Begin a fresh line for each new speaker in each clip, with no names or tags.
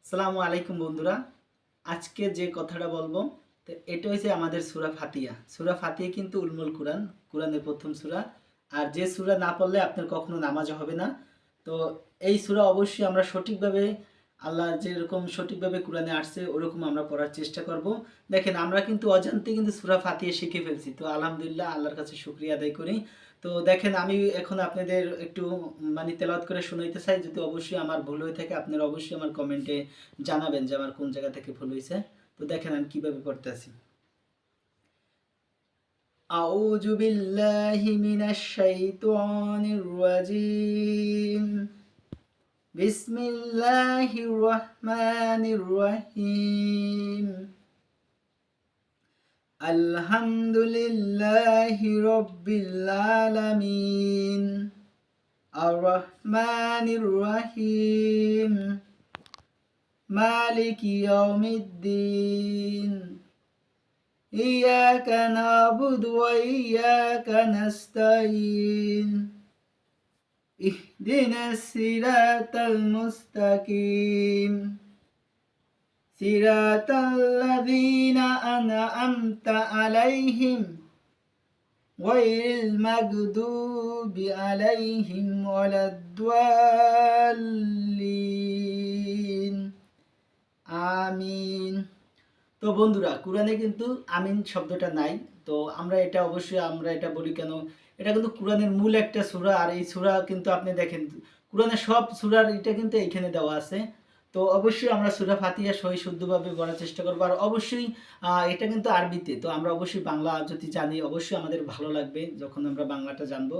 আসসালামু আলাইকুম বন্ধুরা। আজকে যে কথাটা বলবো তো এটা হচ্ছে আমাদের সূরা ফাতিহা। সূরা ফাতিহা কিন্তু উলমুল কুরআন, কুরআনের প্রথম সূরা। আর যে সূরা না পড়লে আপনার কখনো নামাজ হবে না। তো এই সূরা অবশ্যই আমরা সঠিকভাবে আল্লাহ যেরকম সঠিকভাবে কুরআনে আসছে ওরকম আমরা পড়ার চেষ্টা করব। দেখেন আমরা কিন্তু অজান্তে কিন্তু সূরা ফাতিহা শিখে ফেলছি। তো আলহামদুলিল্লাহ আল্লাহর কাছে শুকরিয়া আদায় করি। তো দেখেন আমি এখন আপনাদের একটু মানে তেলাওয়াত করে শোনাইতে চাই। যদি অবশ্যই আমার ভুল হয়ে থাকে আপনারা অবশ্যই আমার কমেন্টে জানাবেন যে আমার কোন জায়গা থেকে ভুল হয়েছে। তো দেখেন আমি কিভাবে পড়তেছি। আউযু বিল্লাহি মিনাশ শাইতানির রাজিম। বিসমিল্লাহির রহমানির রহিম। আলহামদুলিল্লাহি রাব্বিল আলামিন। আর রহমানির রহিম। মালিকি ইয়াউমিদ্দিন। ইয়াকা না'বুদু ওয়া ইয়াকা নাস্তাঈন। ইহদিনাস সিরাতাল মুস্তাকিম। সিরাতাল্লাযীনা আন'আমতা আলাইহিম গায়রিল মাগদুবি আলাইহিম ওয়ালাদ-দাল্লিন। আমিন। তো বন্ধুরা কোরআনে কিন্তু আমিন শব্দটা নাই। তো আমরা এটা অবশ্যই আমরা এটা বলি কেন, এটা কিন্তু কোরআনের মূল একটা সূরা। আর এই সূরা কিন্তু আপনি দেখেন কোরআনের সব সূরার এটা কিন্তু এইখানে দেওয়া আছে। তো অবশ্যই আমরা সূরা ফাতিহা সহি শুদ্ধভাবে পড়ার চেষ্টা করবো। আর অবশ্যই এটা কিন্তু আরবিতে, তো আমরা অবশ্যই বাংলা যদি জানি অবশ্যই আমাদের ভালো লাগবে যখন আমরা বাংলাটা জানবো।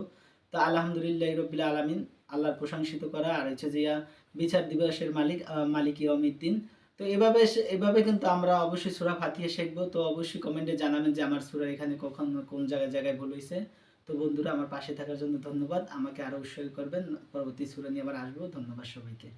তো আলহামদুলিল্লাহ রব্বিল আলামিন, আল্লাহর প্রশংসিত করা আর হচ্ছে যে বিচার দিবসের মালিক মালিক ইয়াউমিদ্দিন। তো এভাবে কিন্তু আমরা অবশ্যই সূরা ফাতিহা শিখবো। তো অবশ্যই কমেন্টে জানাবেন যে আমার সূরা এখানে কখন কোন জায়গায় ভুল হইছে। তো বন্ধুরা আমার পাশে থাকার জন্য ধন্যবাদ। আমাকে আরো উৎসাহ করবেন। পরবর্তী সূরা নিয়ে আবার আসবো। ধন্যবাদ সবাইকে।